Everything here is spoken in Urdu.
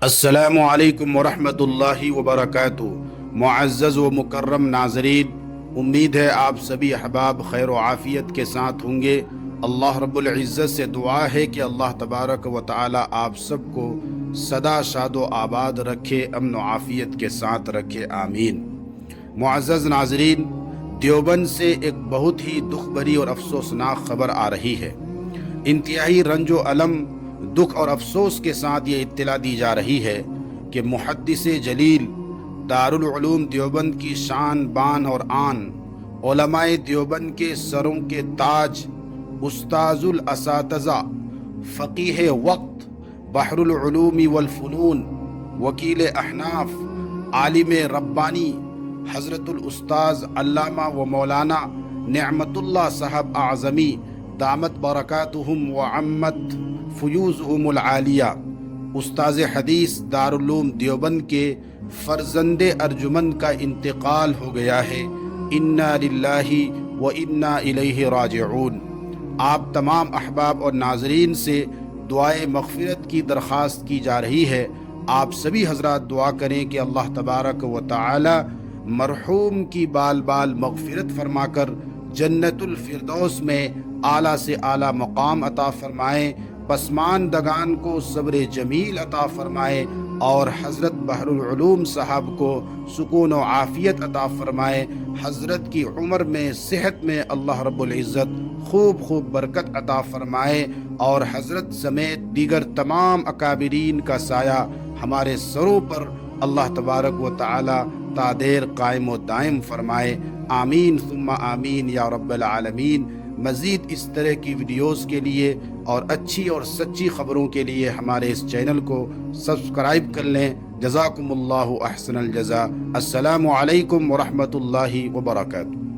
السلام علیکم ورحمۃ اللہ وبرکاتہ۔ معزز و مکرم ناظرین، امید ہے آپ سبھی احباب خیر و عافیت کے ساتھ ہوں گے۔ اللہ رب العزت سے دعا ہے کہ اللہ تبارک و تعالی آپ سب کو سدا شاد و آباد رکھے، امن و عافیت کے ساتھ رکھے، آمین۔ معزز ناظرین، دیوبند سے ایک بہت ہی دکھ بھری اور افسوسناک خبر آ رہی ہے۔ انتہائی رنج و الم، دکھ اور افسوس کے ساتھ یہ اطلاع دی جا رہی ہے کہ محدث جلیل، دارالعلوم دیوبند کی شان بان اور آن، علماء دیوبند کے سروں کے تاج، استاذ الاساتذہ، فقیہ وقت، بحر العلوم والفنون، وکیل احناف، عالم ربانی، حضرت الاستاذ علامہ و مولانا نعمت اللہ صاحب اعظمی دامت برکاتہم وعمت فیوزہم العالیہ، استاذ حدیث دارالعلوم دیوبند کے فرزند ارجمند کا انتقال ہو گیا ہے۔ انا للہ و انا الیہ راجعون۔ آپ تمام احباب اور ناظرین سے دعائے مغفرت کی درخواست کی جا رہی ہے۔ آپ سبھی حضرات دعا کریں کہ اللہ تبارک و تعالی مرحوم کی بال بال مغفرت فرما کر جنت الفردوس میں اعلیٰ سے اعلیٰ مقام عطا فرمائے، پسماندگان کو صبر جمیل عطا فرمائے، اور حضرت بحر العلوم صاحب کو سکون و عافیت عطا فرمائے۔ حضرت کی عمر میں، صحت میں اللہ رب العزت خوب خوب برکت عطا فرمائے، اور حضرت سمیت دیگر تمام اکابرین کا سایہ ہمارے سروں پر اللہ تبارک و تعالی تا دیر قائم و دائم فرمائے، آمین ثم آمین یا رب العالمین۔ مزید اس طرح کی ویڈیوز کے لیے اور اچھی اور سچی خبروں کے لیے ہمارے اس چینل کو سبسکرائب کر لیں۔ جزاکم اللہ احسن الجزا۔ السلام علیکم ورحمۃ اللہ وبرکاتہ۔